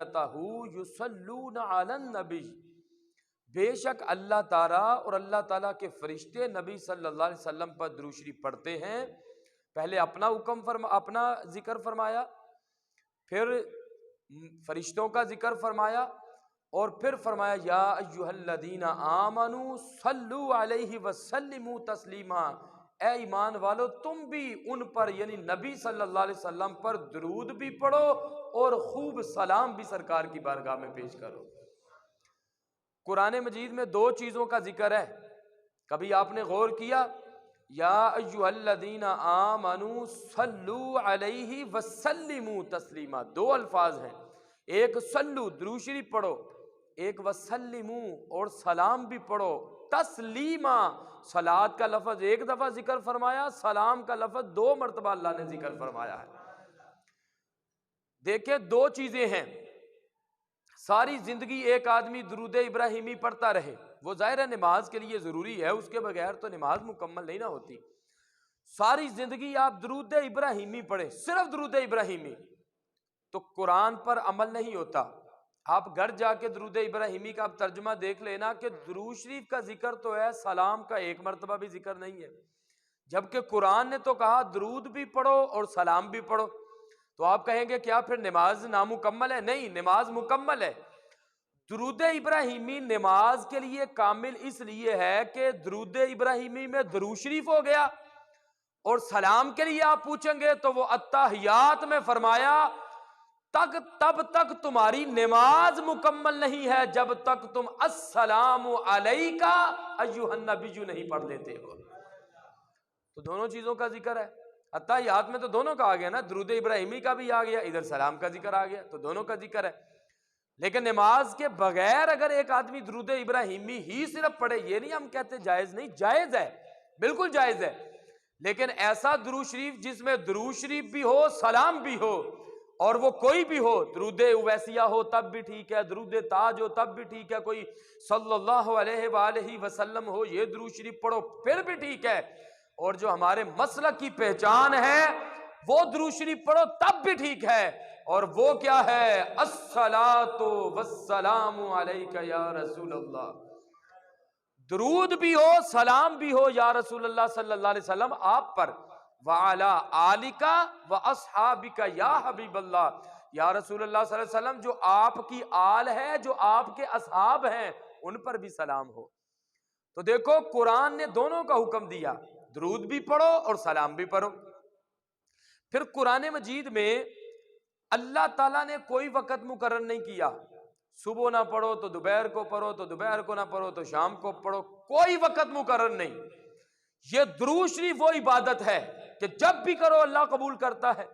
یصلون علی النبی، بے شک اللہ تعالیٰ اور اللہ تعالیٰ کے فرشتے نبی صلی اللہ علیہ وسلم پر درود شریف پڑھتے ہیں۔ پہلے اپنا اپنا ذکر فرمایا، پھر فرشتوں کا ذکر فرمایا، اور پھر فرمایا یا ایھا الذین آمنوا صلوا علیہ وسلموا تسلیما، اے ایمان والو تم بھی ان پر یعنی نبی صلی اللہ علیہ وسلم پر درود بھی پڑھو اور خوب سلام بھی سرکار کی بارگاہ میں پیش کرو۔ قرآن مجید میں دو چیزوں کا ذکر ہے، کبھی آپ نے غور کیا؟ یا ایھا الذین آمنوا صلوا علیہ وسلموا تسلیما، دو الفاظ ہیں، ایک صلو درود شریف پڑھو، ایک وسلموا اور سلام بھی پڑھو، تسلیما صلات کا لفظ ایک دفعہ ذکر فرمایا، سلام کا لفظ دو مرتبہ اللہ نے ذکر فرمایا ہے۔ دیکھیں دو چیزیں ہیں، ساری زندگی ایک آدمی درود ابراہیمی پڑھتا رہے، وہ ظاہر ہے نماز کے لیے ضروری ہے، اس کے بغیر تو نماز مکمل نہیں نہ ہوتی۔ ساری زندگی آپ درود ابراہیمی پڑھیں، صرف درود ابراہیمی، تو قرآن پر عمل نہیں ہوتا۔ آپ گھر جا کے درود ابراہیمی کا آپ ترجمہ دیکھ لینا کہ درود شریف کا ذکر تو ہے، سلام کا ایک مرتبہ بھی ذکر نہیں ہے، جبکہ قرآن نے تو کہا درود بھی پڑھو اور سلام بھی پڑھو۔ تو آپ کہیں گے کیا پھر نماز نامکمل ہے؟ نہیں، نماز مکمل ہے۔ درود ابراہیمی نماز کے لیے کامل اس لیے ہے کہ درود ابراہیمی میں درود شریف ہو گیا، اور سلام کے لیے آپ پوچھیں گے تو وہ التحیات میں فرمایا تب تک تمہاری نماز مکمل نہیں ہے جب تک تم السلام علیک ایھا النبی نہیں پڑھ لیتے ہو۔ تو دونوں چیزوں کا ذکر ہے، التحیات میں تو دونوں کا آ گیا نا، درود ابراہیمی کا بھی آ گیا، ادھر سلام کا ذکر آ گیا، تو دونوں کا ذکر ہے۔ لیکن نماز کے بغیر اگر ایک آدمی درود ابراہیمی ہی صرف پڑھے، یہ نہیں ہم کہتے جائز نہیں، جائز ہے، بالکل جائز ہے، لیکن ایسا درود شریف جس میں درود شریف بھی ہو سلام بھی ہو، اور وہ کوئی بھی ہو، درود اویسیہ ہو تب بھی ٹھیک ہے، درود تاج ہو تب بھی ٹھیک ہے، کوئی صلی اللہ علیہ وآلہ وسلم ہو یہ درود شریف پڑھو پھر بھی ٹھیک ہے، اور جو ہمارے مسلک کی پہچان ہے وہ درود شریف پڑھو تب بھی ٹھیک ہے، اور وہ کیا ہے؟ الصلاۃ والسلام علیک یا رسول اللہ، درود بھی ہو سلام بھی ہو یا رسول اللہ صلی اللہ علیہ وسلم آپ پر، وعلی آلک واصحابک یا حبیب اللہ، یا رسول اللہ صلی اللہ علیہ وسلم جو آپ کی آل ہے، جو آپ کے اصحاب ہیں، ان پر بھی سلام ہو۔ تو دیکھو قرآن نے دونوں کا حکم دیا، درود بھی پڑھو اور سلام بھی پڑھو۔ پھر قرآن مجید میں اللہ تعالیٰ نے کوئی وقت مقرر نہیں کیا، صبح نہ پڑھو تو دوپہر کو پڑھو، تو دوپہر کو نہ پڑھو تو شام کو پڑھو، کوئی وقت مقرر نہیں۔ یہ درود شریف وہ عبادت ہے کہ جب بھی کرو اللہ قبول کرتا ہے۔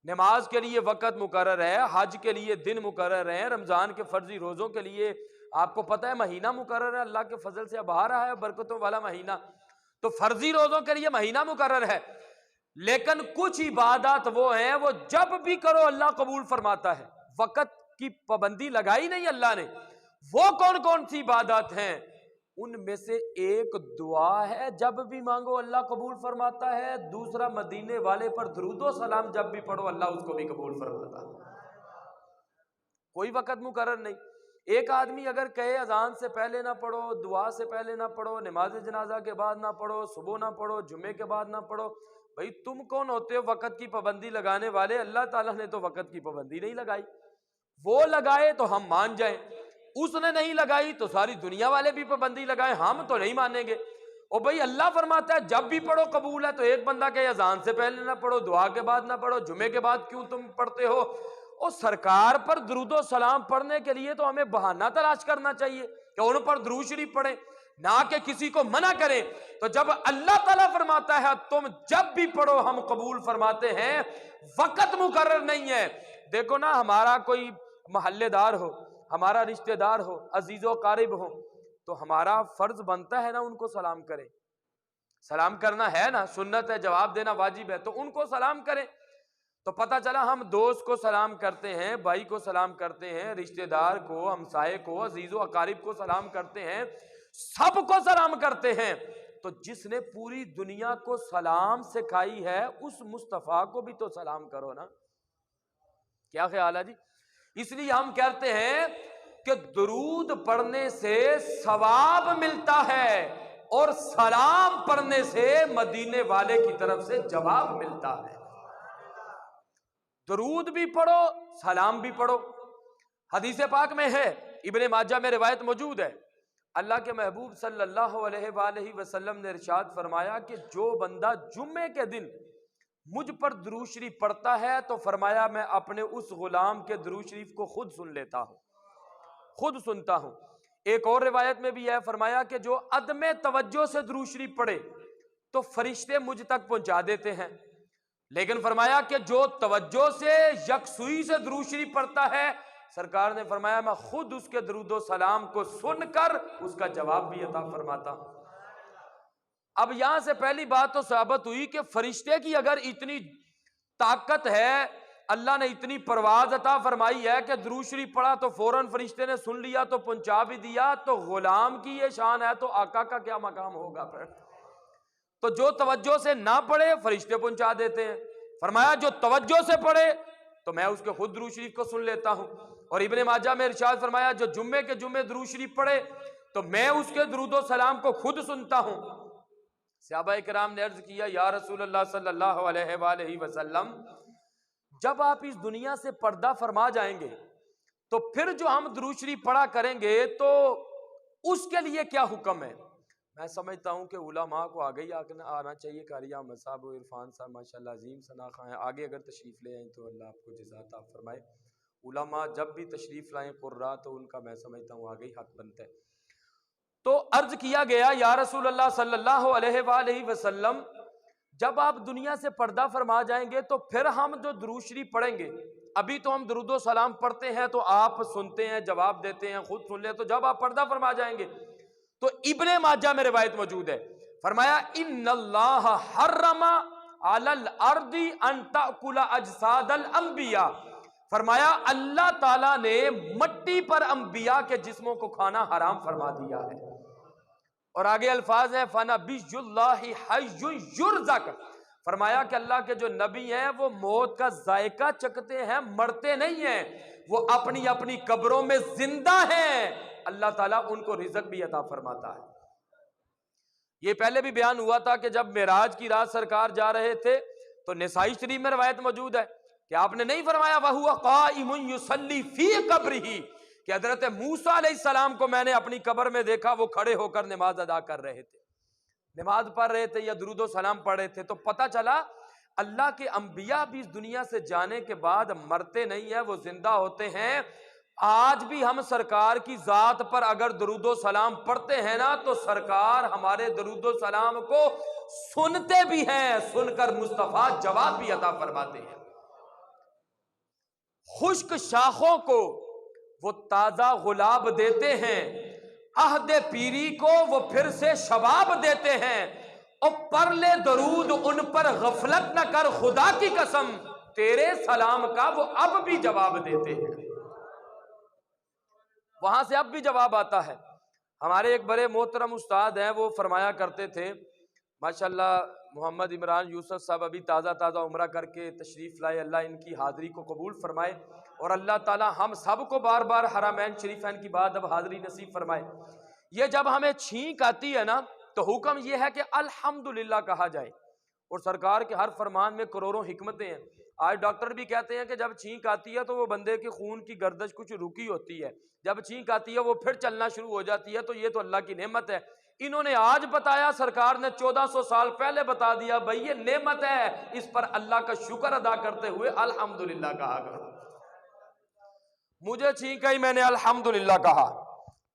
نماز کے لیے وقت مقرر ہے، حج کے لیے دن مقرر ہیں، رمضان کے فرضی روزوں کے لیے آپ کو پتہ ہے مہینہ مقرر ہے، اللہ کے فضل سے اب آ رہا ہے برکتوں والا مہینہ، تو فرضی روزوں کے لیے مہینہ مقرر ہے، لیکن کچھ عبادات وہ ہیں وہ جب بھی کرو اللہ قبول فرماتا ہے، وقت کی پابندی لگائی نہیں اللہ نے۔ وہ کون کون سی عبادات ہیں؟ ان میں سے ایک دعا ہے، جب بھی مانگو اللہ قبول فرماتا ہے، دوسرا مدینے والے پر درود و سلام جب بھی پڑھو اللہ اس کو بھی قبول فرماتا ہے، کوئی وقت مقرر نہیں۔ ایک آدمی اگر کہے اذان سے پہلے نہ پڑھو، دعا سے پہلے نہ پڑھو، نماز جنازہ کے بعد نہ پڑھو، صبح نہ پڑھو، جمعے کے بعد نہ پڑھو، بھئی تم کون ہوتے ہو وقت کی پابندی لگانے والے؟ اللہ تعالیٰ نے تو وقت کی پابندی نہیں لگائی، وہ لگائے تو ہم مان جائیں، اس نے نہیں لگائی تو ساری دنیا والے بھی پابندی لگائیں، ہم تو نہیں مانیں گے۔ اور بھئی اللہ فرماتا ہے جب بھی پڑھو قبول ہے، تو ایک بندہ کہ اذان سے پہلے نہ پڑھو، دعا کے بعد نہ پڑھو، جمعے کے بعد کیوں تم پڑھتے ہو؟ اور سرکار پر درود و سلام پڑھنے کے لیے تو ہمیں بہانہ تلاش کرنا چاہیے کہ ان پر درود شریف پڑھیں، نہ کہ کسی کو منع کریں۔ تو جب اللہ تعالیٰ فرماتا ہے تم جب بھی پڑھو ہم قبول فرماتے ہیں، وقت مقرر نہیں ہے۔ دیکھو نا، ہمارا کوئی محلے دار ہو، ہمارا رشتہ دار ہو، عزیز و قارب ہو، تو ہمارا فرض بنتا ہے نا ان کو سلام کریں، سلام کرنا ہے نا، سنت ہے، جواب دینا واجب ہے، تو ان کو سلام کریں۔ تو پتہ چلا ہم دوست کو سلام کرتے ہیں، بھائی کو سلام کرتے ہیں، رشتہ دار کو، ہمسائے کو، عزیز و اقارب کو سلام کرتے ہیں، سب کو سلام کرتے ہیں۔ تو جس نے پوری دنیا کو سلام سکھائی ہے اس مصطفیٰ کو بھی تو سلام کرو نا، کیا خیال ہے جی؟ اس لیے ہم کہتے ہیں کہ درود پڑھنے سے ثواب ملتا ہے اور سلام پڑھنے سے مدینے والے کی طرف سے جواب ملتا ہے۔ درود بھی پڑھو، سلام بھی پڑھو۔ حدیث پاک میں ہے، ابن ماجہ میں روایت موجود ہے، اللہ کے محبوب صلی اللہ علیہ وآلہ وسلم نے ارشاد فرمایا کہ جو بندہ جمعے کے دن مجھ پر درود شریف پڑھتا ہے تو فرمایا میں اپنے اس غلام کے درود شریف کو خود سن لیتا ہوں، خود سنتا ہوں۔ ایک اور روایت میں بھی ہے، فرمایا کہ جو عدم توجہ سے درود شریف پڑھے تو فرشتے مجھ تک پہنچا دیتے ہیں، لیکن فرمایا کہ جو توجہ سے یکسوئی سے درود شریف پڑھتا ہے، سرکار نے فرمایا میں خود اس کے درود و سلام کو سن کر اس کا جواب بھی عطا فرماتا ہوں۔ اب یہاں سے پہلی بات تو ثابت ہوئی کہ فرشتے کی اگر اتنی طاقت ہے، اللہ نے اتنی پرواز عطا فرمائی ہے کہ درود شریف پڑھا تو فوراً فرشتے نے سن لیا تو پہنچا بھی دیا، تو غلام کی یہ شان ہے تو آقا کا کیا مقام ہوگا پھر؟ تو جو توجہ سے نہ پڑھے فرشتے پہنچا دیتے ہیں، فرمایا جو توجہ سے پڑھے تو میں اس کے خود درود شریف کو سن لیتا ہوں۔ اور ابن ماجہ میں ارشاد فرمایا جو جمعے کے جمعے درود شریف پڑھے تو میں اس کے درود و سلام کو خود سنتا ہوں۔ صحابہ کرام نے عرض کیا یا رسول اللہ صلی اللہ علیہ وآلہ وسلم، جب آپ اس دنیا سے پردہ فرما جائیں گے تو پھر جو ہم درود شریف پڑھا کریں گے تو اس کے لیے کیا حکم ہے؟ میں سمجھتا ہوں کہ علماء کو آگے ہی آنا چاہیے، قاری احمد صاحب و عرفان صاحب ماشاءاللہ عظیم شناخواں ہیں، آگے اگر تشریف لے آئیں تو اللہ آپ کو جزا عطا فرمائے۔ علماء جب بھی تشریف لائیں قرہ تو ان کا میں سمجھتا ہوں آگے ہی حق بنتا ہے۔ تو عرض کیا گیا یا رسول اللہ صلی اللہ علیہ وآلہ وسلم، جب آپ دنیا سے پردہ فرما جائیں گے تو پھر ہم جو درود شریف پڑھیں گے، ابھی تو ہم درود و سلام پڑھتے ہیں تو آپ سنتے ہیں، جواب دیتے ہیں، خود سن لیں، تو جب آپ پردہ فرما جائیں گے تو ابن ماجہ میں روایت موجود ہے، فرمایا ان اللہ حرم علی الارض ان تأکل اجساد الانبیاء، فرمایا اللہ تعالیٰ نے مٹی پر انبیاء کے جسموں کو کھانا حرام فرما دیا ہے۔ اور آگے الفاظ ہیں فَنَبِيُّ اللَّهِ حَيٌّ يُرْزَقُ، فرمایا کہ اللہ کے جو نبی ہیں وہ موت کا ذائقہ چکھتے ہیں، مرتے نہیں ہیں، وہ اپنی اپنی قبروں میں زندہ ہیں، اللہ تعالیٰ ان کو رزق بھی عطا فرماتا ہے۔ یہ پہلے بھی بیان ہوا تھا کہ جب معراج کی رات سرکار جا رہے تھے تو نسائی شریف میں روایت موجود ہے کہ آپ نے نہیں فرمایا وَهُوَ قَائِمٌ يُصَلِّي فِي قَبْرِهِ، کہ حضرت موسیٰ علیہ السلام کو میں نے اپنی قبر میں دیکھا وہ کھڑے ہو کر نماز ادا کر رہے تھے، نماز پڑھ رہے تھے یا درود و سلام پڑھ رہے تھے۔ تو پتہ چلا اللہ کے انبیاء بھی اس دنیا سے جانے کے بعد مرتے نہیں ہیں، وہ زندہ ہوتے ہیں۔ آج بھی ہم سرکار کی ذات پر اگر درود و سلام پڑھتے ہیں نا تو سرکار ہمارے درود و سلام کو سنتے بھی ہیں، سن کر مصطفیٰ جواب بھی عطا فرماتے ہیں۔ خشک شاخوں کو وہ تازہ گلاب دیتے ہیں، عہد پیری کو وہ پھر سے شباب دیتے ہیں، اور پڑھ لے درود ان پر غفلت نہ کر، خدا کی قسم تیرے سلام کا وہ اب بھی جواب دیتے ہیں۔ وہاں سے اب بھی جواب آتا ہے۔ ہمارے ایک بڑے محترم استاد ہیں، وہ فرمایا کرتے تھے، ماشاءاللہ محمد عمران یوسف صاحب ابھی تازہ عمرہ کر کے تشریف لائے، اللہ ان کی حاضری کو قبول فرمائے، اور اللہ تعالی ہم سب کو بار بار حرمین شریفین کی بعد اب حاضری نصیب فرمائے۔ یہ جب ہمیں چھینک آتی ہے نا تو حکم یہ ہے کہ الحمدللہ کہا جائے، اور سرکار کے ہر فرمان میں کروڑوں حکمتیں ہیں۔ آج ڈاکٹر بھی کہتے ہیں کہ جب چھینک آتی ہے تو وہ بندے کے خون کی گردش کچھ رکی ہوتی ہے، جب چھینک آتی ہے وہ پھر چلنا شروع ہو جاتی ہے، تو یہ تو اللہ کی نعمت ہے۔ انہوں نے آج بتایا، سرکار نے 1400 سال پہلے بتا دیا، بھئی یہ نعمت ہے، اس پر اللہ کا شکر ادا کرتے ہوئے الحمدللہ کہا کرو۔ مجھے چھینک آئی، میں نے الحمدللہ کہا،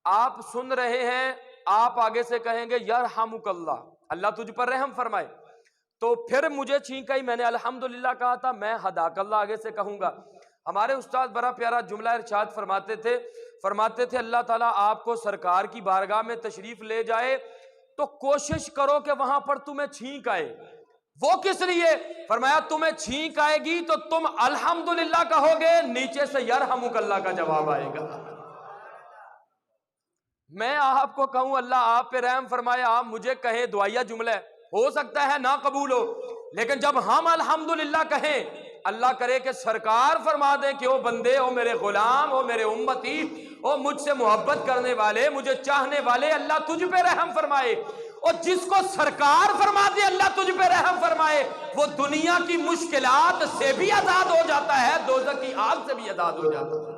آپ سن رہے ہیں، آپ آگے سے کہیں گے یرحمک اللہ، اللہ تجھ پر رحم فرمائے، تو پھر مجھے چھینک آئی، میں نے الحمدللہ کہا تھا، میں ہداک اللہ آگے سے کہوں گا۔ ہمارے استاد بڑا پیارا جملہ ارشاد فرماتے تھے اللہ تعالیٰ آپ کو سرکار کی بارگاہ میں تشریف لے جائے تو کوشش کرو کہ وہاں پر تمہیں چھینک آئے۔ وہ کس لیے؟ فرمایا تمہیں چھینک آئے گی تو تم الحمدللہ کہو گے، نیچے سے یرحمک اللہ کا جواب آئے گا۔ میں آپ کو کہوں اللہ آپ پہ رحم فرمائے، آپ مجھے کہیں دعائیہ جملہ ہے، ہو سکتا ہے نہ قبول ہو، لیکن جب ہم الحمدللہ کہیں اللہ کرے کہ سرکار فرما دیں کہ او بندے، او میرے غلام، او میرے امتی، او مجھ سے محبت کرنے والے، مجھے چاہنے والے، اللہ تجھ پہ رحم فرمائے۔ اور جس کو سرکار فرما دے اللہ تجھ پہ رحم فرمائے، وہ دنیا کی مشکلات سے بھی آزاد ہو جاتا ہے، دوزخ کی آگ سے بھی آزاد ہو جاتا ہے۔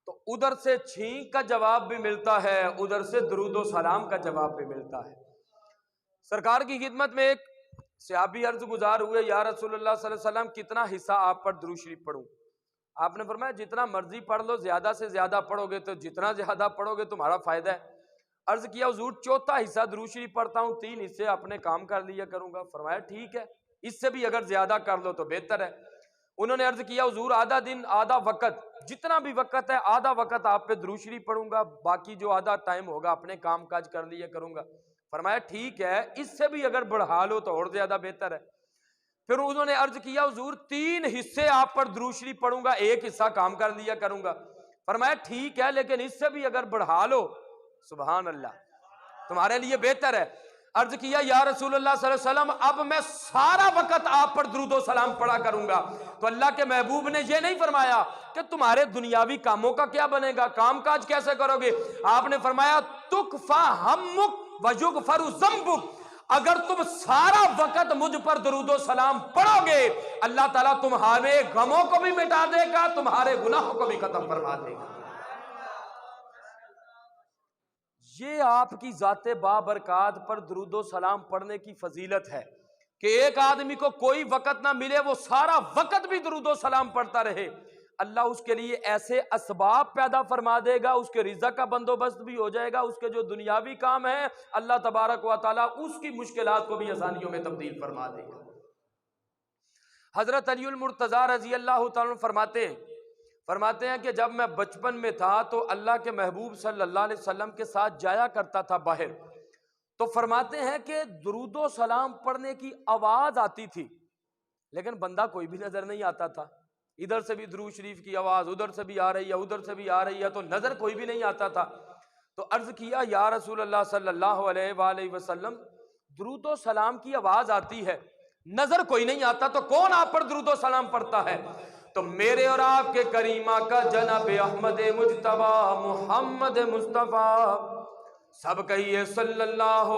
تو ادھر سے چھینک کا جواب بھی ملتا ہے، ادھر سے درود و سلام کا جواب بھی ملتا ہے۔ سرکار کی خدمت میں ایک صحابی عرض گزار ہوئے، یا رسول اللہ صلی اللہ علیہ وسلم کتنا حصہ آپ پر درود شریف پڑھوں؟ آپ نے فرمایا جتنا مرضی پڑھ لو، زیادہ سے زیادہ پڑھو گے تو جتنا زیادہ پڑھو گے تمہارا فائدہ ہے۔ عرض کیا حضور چوتھا حصہ درود شریف پڑھتا ہوں، 3 حصے اپنے کام کر لیا کروں گا۔ فرمایا ٹھیک ہے، اس سے بھی اگر زیادہ کر لو تو بہتر ہے۔ انہوں نے عرض کیا حضور آدھا دن، آدھا وقت، جتنا بھی وقت ہے آدھا وقت آپ پہ درود شریف پڑھوں گا، باقی جو آدھا ٹائم ہوگا اپنے کام کاج کر لیا کروں گا۔ فرمایا ٹھیک ہے، اس سے بھی اگر بڑھا لو تو اور زیادہ بہتر ہے۔ پھر انہوں نے عرض کیا حضور 3 حصے آپ پر درود شریف پڑھوں گا، 1 حصہ کام کر لیا کروں گا۔ فرمایا ٹھیک ہے، لیکن اس سے بھی اگر بڑھا لو سبحان اللہ تمہارے لیے بہتر ہے۔ عرض کیا یا رسول اللہ صلی اللہ علیہ وسلم اب میں سارا وقت آپ پر درود و سلام پڑھا کروں گا۔ تو اللہ کے محبوب نے یہ نہیں فرمایا کہ تمہارے دنیاوی کاموں کا کیا بنے گا، کام کاج کیسے کرو گے؟ آپ نے فرمایا تکفا ہمک ویغفر ذنبک، اگر تم سارا وقت مجھ پر درود و سلام پڑھو گے اللہ تعالیٰ تمہارے غموں کو بھی مٹا دے گا، تمہارے گناہوں کو بھی ختم فرما دے گا۔ یہ آپ کی ذات بابرکات پر درود و سلام پڑھنے کی فضیلت ہے کہ ایک آدمی کو کوئی وقت نہ ملے، وہ سارا وقت بھی درود و سلام پڑھتا رہے، اللہ اس کے لیے ایسے اسباب پیدا فرما دے گا، اس کے رزق کا بندوبست بھی ہو جائے گا، اس کے جو دنیاوی کام ہیں اللہ تبارک و تعالیٰ اس کی مشکلات کو بھی آسانیوں میں تبدیل فرما دے گا۔ حضرت علی المرتضیٰ رضی اللہ تعالیٰ فرماتے ہیں کہ جب میں بچپن میں تھا تو اللہ کے محبوب صلی اللہ علیہ وسلم کے ساتھ جایا کرتا تھا باہر، تو فرماتے ہیں کہ درود و سلام پڑھنے کی آواز آتی تھی لیکن بندہ کوئی بھی نظر نہیں آتا تھا، ادھر سے بھی درود شریف کی آواز ادھر سے بھی آ رہی ہے، ادھر سے بھی آ رہی ہے، تو نظر کوئی بھی نہیں آتا تھا۔ تو عرض کیا یا رسول اللہ صلی اللہ علیہ وآلہ وسلم درود و سلام کی آواز آتی ہے، نظر کوئی نہیں آتا، تو کون آپ پر درود و سلام پڑھتا ہے؟ تو میرے اور آپ کے کریم آقا جناب احمد مجتبی محمد مصطفیٰ سب کہیے صلی اللہ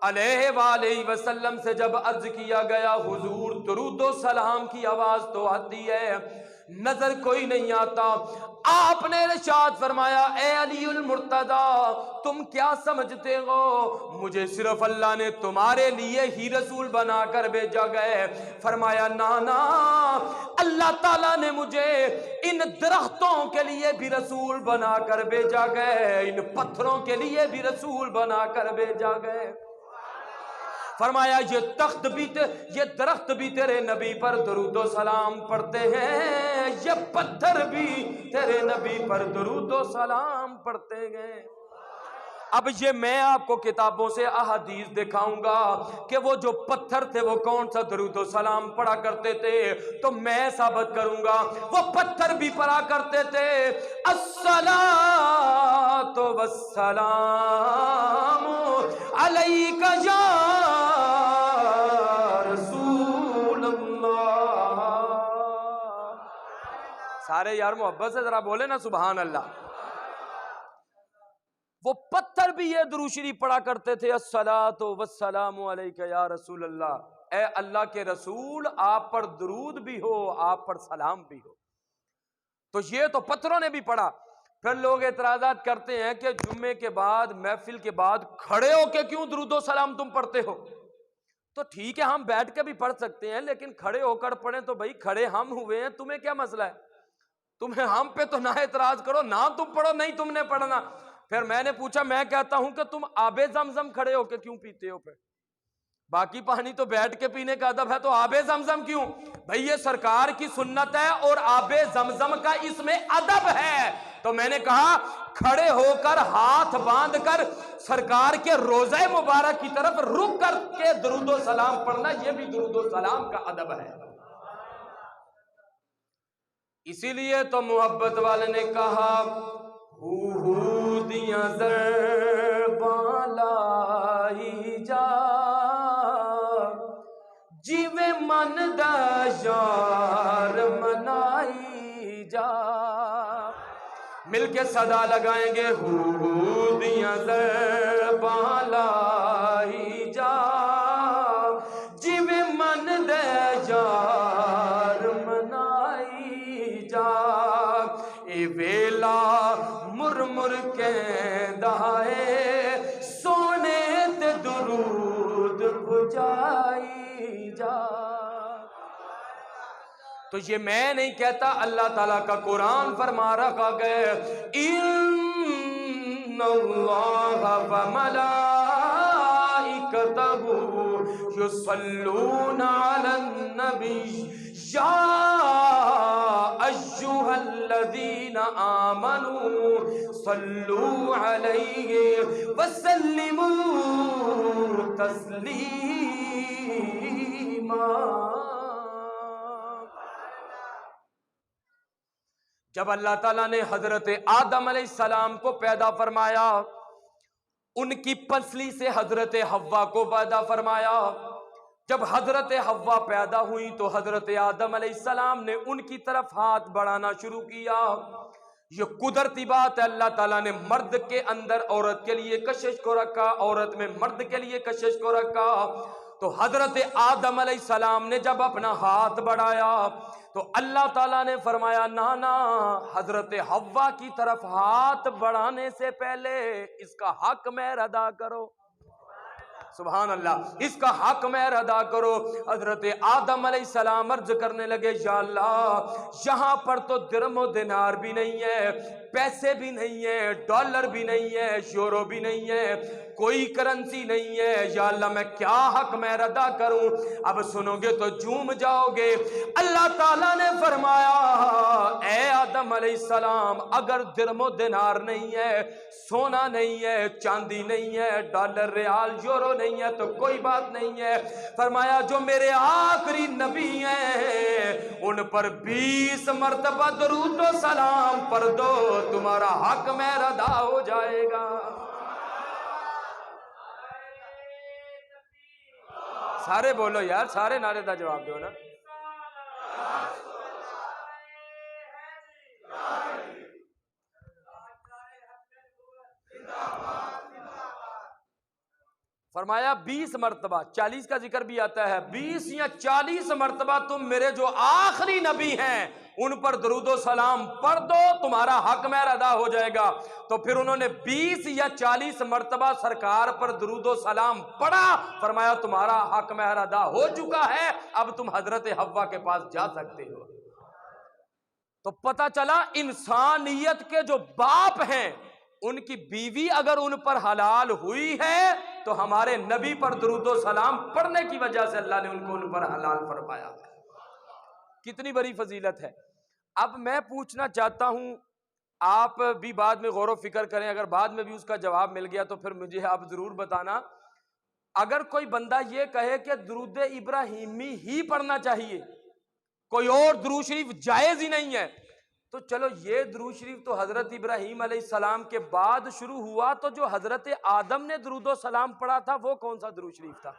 علیہ وآلہ وسلم سے جب عرض کیا گیا حضور درود و سلام کی آواز تو آتی ہے نظر کوئی نہیں آتا، آپ نے ارشاد فرمایا اے علی المرتضیٰ تم کیا سمجھتے ہو مجھے صرف اللہ نے تمہارے لیے ہی رسول بنا کر بھیجا گئے؟ فرمایا نانا، اللہ تعالیٰ نے مجھے ان درختوں کے لیے بھی رسول بنا کر بھیجا گئے، ان پتھروں کے لیے بھی رسول بنا کر بھیجا گئے۔ فرمایا یہ درخت بھی تیرے نبی پر درود و سلام پڑھتے ہیں، یہ پتھر بھی تیرے نبی پر درود و سلام پڑھتے ہیں۔ اب یہ میں آپ کو کتابوں سے احادیث دکھاؤں گا کہ وہ جو پتھر تھے وہ کون سا درود و سلام پڑھا کرتے تھے، تو میں ثابت کروں گا وہ پتھر بھی پڑھا کرتے تھے الصلاۃ والسلام علیک یا رسول اللہ۔ سارے یار محبت سے ذرا بولے نا سبحان اللہ۔ وہ پتھر بھی یہ درود شریف پڑھا کرتے تھے الصلاۃ والسلام علیک یا رسول اللہ، اے اللہ کے رسول آپ پر درود بھی ہو آپ پر سلام بھی ہو۔ تو یہ تو پتھروں نے بھی پڑھا۔ پھر لوگ اعتراضات کرتے ہیں کہ جمعے کے بعد محفل کے بعد کھڑے ہو کے کیوں درود و سلام تم پڑھتے ہو؟ تو ٹھیک ہے ہم بیٹھ کے بھی پڑھ سکتے ہیں لیکن کھڑے ہو کر پڑھیں تو بھائی کھڑے ہم ہوئے ہیں، تمہیں کیا مسئلہ ہے؟ تمہیں ہم پہ تو نہ اعتراض کرو، نہ تم پڑھو نہیں تم نے پڑھنا۔ پھر میں نے پوچھا میں کہتا ہوں کہ تم آب زمزم کھڑے ہو کے کیوں پیتے ہو؟ پھر باقی پانی تو بیٹھ کے پینے کا ادب ہے، تو آب زمزم کیوں؟ بھئی یہ سرکار کی سنت ہے اور آب زمزم کا اس میں ادب ہے۔ تو میں نے کہا کھڑے ہو کر ہاتھ باندھ کر سرکار کے روضہ مبارک کی طرف رک کر کے درود و سلام پڑھنا یہ بھی درود و سلام کا ادب ہے۔ اسی لیے تو محبت والے نے کہا دیاں زرباں لائی جا جیویں من دشار منائی جا. مل کے صدا لگائیں گے دیاں زرباں لائی جا. جویں من دے یار منائی جا. اے ویلا مر مر کہندا اے سونے تے درود بجائی جا. تو یہ میں نہیں کہتا، اللہ تعالیٰ کا قرآن فرما رکھا گیا ان اللہ و ملائکتہ یصلون علی النبی یا ایھا الذین آمنوا صلوا علیہ وسلموا تسلیما. جب اللہ تعالیٰ نے حضرت آدم علیہ السلام کو پیدا فرمایا، ان کی پسلی سے حضرت حوا کو پیدا فرمایا. جب حضرت حوا پیدا ہوئی تو حضرت آدم علیہ السلام نے ان کی طرف ہاتھ بڑھانا شروع کیا. یہ قدرتی بات ہے، اللہ تعالیٰ نے مرد کے اندر عورت کے لیے کشش کو رکھا، عورت میں مرد کے لیے کشش کو رکھا. تو حضرت آدم علیہ السلام نے جب اپنا ہاتھ بڑھایا تو اللہ تعالیٰ نے فرمایا نانا، حضرت حوا کی طرف ہاتھ بڑھانے سے پہلے اس کا حق مہر ادا کرو. سبحان اللہ، اس کا حق مہر ادا کرو. حضرت آدم علیہ السلام عرض کرنے لگے یا اللہ، یہاں پر تو درم و دینار بھی نہیں ہے، پیسے بھی نہیں ہے، ڈالر بھی نہیں ہے، یورو بھی نہیں ہے، کوئی کرنسی نہیں ہے. یا اللہ میں کیا حق مہر ادا کروں؟ اب سنو گے تو جھوم جاؤ گے. اللہ تعالیٰ نے فرمایا اے آدم علیہ السلام، اگر درم و دینار نہیں ہے، سونا نہیں ہے، چاندی نہیں ہے، ڈالر ریال یورو نہیں ہے تو کوئی بات نہیں ہے. فرمایا جو میرے آخری نبی ہیں ان پر 20 مرتبہ درود و سلام پڑھ دو، تمہارا حق مہر ادا ہو جائے گا. سارے بولو یار، سارے نعرے دا جواب دو نا. فرمایا 20 مرتبہ، 40 کا ذکر بھی آتا ہے، 20 یا 40 مرتبہ تم میرے جو آخری نبی ہیں ان پر درود و سلام پڑھ دو، تمہارا حق مہر ادا ہو جائے گا. تو پھر انہوں نے 20 یا 40 مرتبہ سرکار پر درود و سلام پڑھا. فرمایا تمہارا حق مہر ادا ہو چکا ہے، اب تم حضرت حوا کے پاس جا سکتے ہو. تو پتہ چلا انسانیت کے جو باپ ہیں ان کی بیوی اگر ان پر حلال ہوئی ہے تو ہمارے نبی پر درود و سلام پڑھنے کی وجہ سے اللہ نے ان کو ان پر حلال فرمایا. کتنی بڑی فضیلت ہے. اب میں پوچھنا چاہتا ہوں، آپ بھی بعد میں غور و فکر کریں، اگر بعد میں بھی اس کا جواب مل گیا تو پھر مجھے آپ ضرور بتانا. اگر کوئی بندہ یہ کہے کہ درود ابراہیمی ہی پڑھنا چاہیے، کوئی اور درود شریف جائز ہی نہیں ہے، تو چلو یہ درود شریف تو حضرت ابراہیم علیہ السلام کے بعد شروع ہوا، تو جو حضرت آدم نے درود و سلام پڑھا تھا وہ کون سا درود شریف تھا؟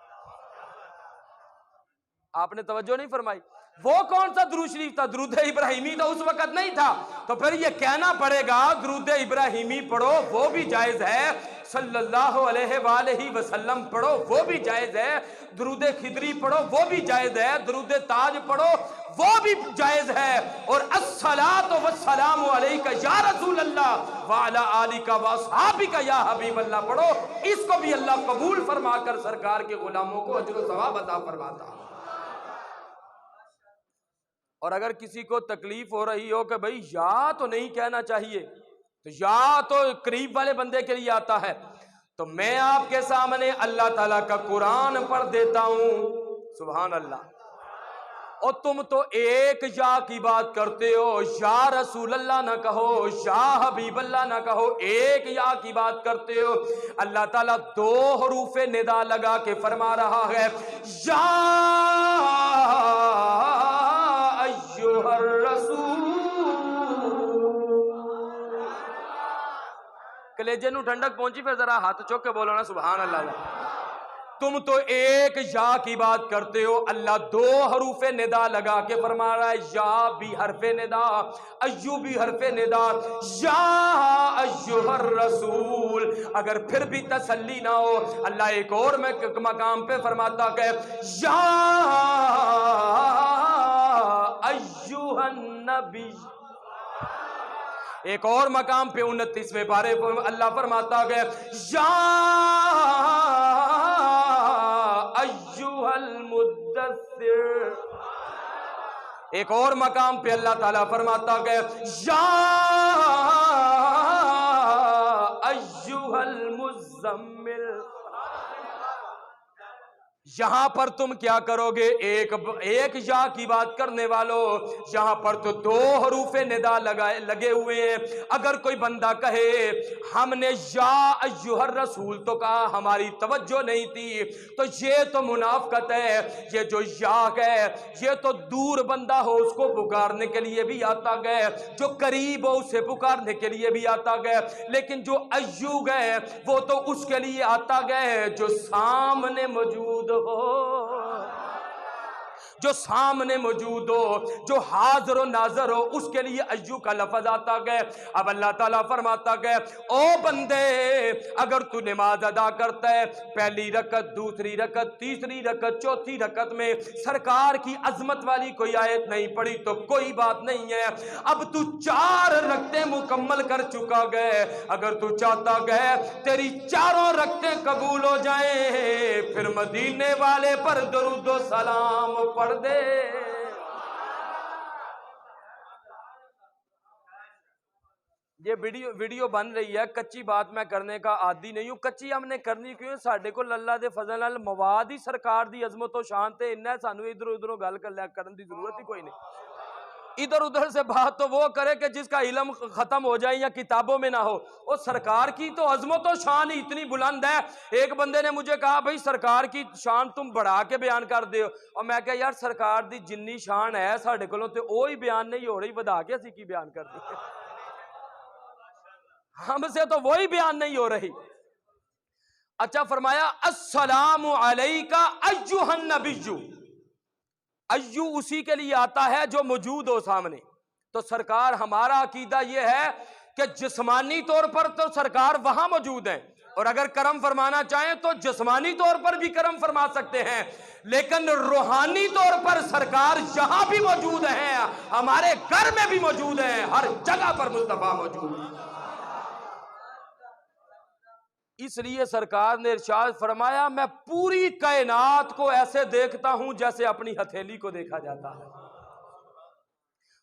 آپ نے توجہ نہیں فرمائی. وہ کون سا درود شریف تھا؟ درود ابراہیمی تو اس وقت نہیں تھا. تو پھر یہ کہنا پڑے گا درود ابراہیمی پڑھو وہ بھی جائز ہے، صلی اللہ علیہ وآلہ وسلم پڑھو وہ بھی جائز ہے، درود خدری پڑھو وہ بھی جائز ہے، درود تاج پڑھو وہ بھی جائز ہے، اور الصلاۃ والسلام علیک یا رسول اللہ وعلی آلک واصحابک یا حبیب اللہ پڑھو. اس کو بھی اللہ قبول فرما کر سرکار کے غلاموں کو اجر و ثواب عطا فرماتا. اور اگر کسی کو تکلیف ہو رہی ہو کہ بھئی یا تو نہیں کہنا چاہیے، تو یا تو قریب والے بندے کے لیے آتا ہے، تو میں آپ کے سامنے اللہ تعالیٰ کا قرآن پڑھ دیتا ہوں. سبحان اللہ. اور تم تو ایک یا کی بات کرتے ہو، یا رسول اللہ نہ کہو، یا حبیب اللہ نہ کہو، ایک یا کی بات کرتے ہو. اللہ تعالیٰ 2 حروف ندا لگا کے فرما رہا ہے یا ایھا الرسول. کلیجے نو ٹھنڈک پہنچی، پھر ذرا ہاتھ چوک کے بولو نا سبحان اللہ. تم تو ایک یا کی بات کرتے ہو، اللہ دو حروف ندا لگا کے فرما رہا ہے، یا بھی حرف ندا، ایو بھی حرف ندا، یا ایھا الرسول۔ اگر پھر بھی تسلی نہ ہو، اللہ ایک اور مقام پہ فرماتا کہ یا ایھا النبی۔ ایک اور مقام پہ 29ویں پارے اللہ فرماتا ہے یا ایھا المدثر۔ ایک اور مقام پہ اللہ تعالیٰ فرماتا ہے یا ایھا المزمل۔ یہاں پر تم کیا کرو گے؟ ایک یا کی بات کرنے والوں، یہاں پر تو دو حروف ندا لگے ہوئے ہیں۔ اگر کوئی بندہ کہے ہم نے یا ایھا الرسول تو کہا، ہماری توجہ نہیں تھی، تو یہ تو منافقت ہے۔ یہ جو یا ہے یہ تو دور بندہ ہو اس کو پکارنے کے لیے بھی آتا گئے، جو قریب ہو اسے پکارنے کے لیے بھی آتا گئے، لیکن جو ایو گئے وہ تو اس کے لیے آتا گئے جو سامنے موجود ہو، جو سامنے موجود ہو، جو حاضر و ناظر ہو، اس کے لیے ایو کا لفظ آتا گئے۔ اب اللہ تعالیٰ فرماتا گئے او بندے، اگر تو نماز ادا کرتا ہے، پہلی رکعت، دوسری رکعت، تیسری رکعت، چوتھی رکعت میں سرکار کی عظمت والی کوئی آیت نہیں پڑھی تو کوئی بات نہیں ہے۔ اب تو 4 رکعتیں مکمل کر چکا گئے، اگر تو چاہتا گئے تیری 4 رکعتیں قبول ہو جائیں، پھر مدینے والے پر درود و سلام پڑھ دے۔ یہ ویڈیو بن رہی ہے، کچی بات میں کرنے کا عادی نہیں ہوں۔ کچی ہم نے کرنی کیوں؟ ساڈے کو اللہ دے فضل نال مواد ہی سرکار دی عظمت و شان تے انہیں سانو ادھر ادھروں گل کرن دی ضرورت ہی کوئی نہیں۔ ادھر ادھر سے بات تو وہ کرے کہ جس کا علم ختم ہو جائے یا کتابوں میں نہ ہو۔ وہ سرکار کی تو عظمت و شان ہی اتنی بلند ہے۔ ایک بندے نے مجھے کہا بھائی سرکار کی شان تم بڑھا کے بیان کر دے ہو، اور میں کہا یار سرکار دی جنی شان ہے ساڈے کولوں تے وہی بیان نہیں ہو رہی، بدا کے اسی کی بیان کر دی، ہم سے تو وہی بیان نہیں ہو رہی۔ اچھا فرمایا السلام علیکہ ایھا النبی، ایو اسی کے لیے آتا ہے جو موجود ہو سامنے۔ تو سرکار ہمارا عقیدہ یہ ہے کہ جسمانی طور پر تو سرکار وہاں موجود ہیں، اور اگر کرم فرمانا چاہیں تو جسمانی طور پر بھی کرم فرما سکتے ہیں، لیکن روحانی طور پر سرکار یہاں بھی موجود ہیں، ہمارے گھر میں بھی موجود ہیں، ہر جگہ پر مصطفیٰ موجود ہیں۔ اس لیے سرکار نے ارشاد فرمایا میں پوری کائنات کو ایسے دیکھتا ہوں جیسے اپنی ہتھیلی کو دیکھا جاتا ہے۔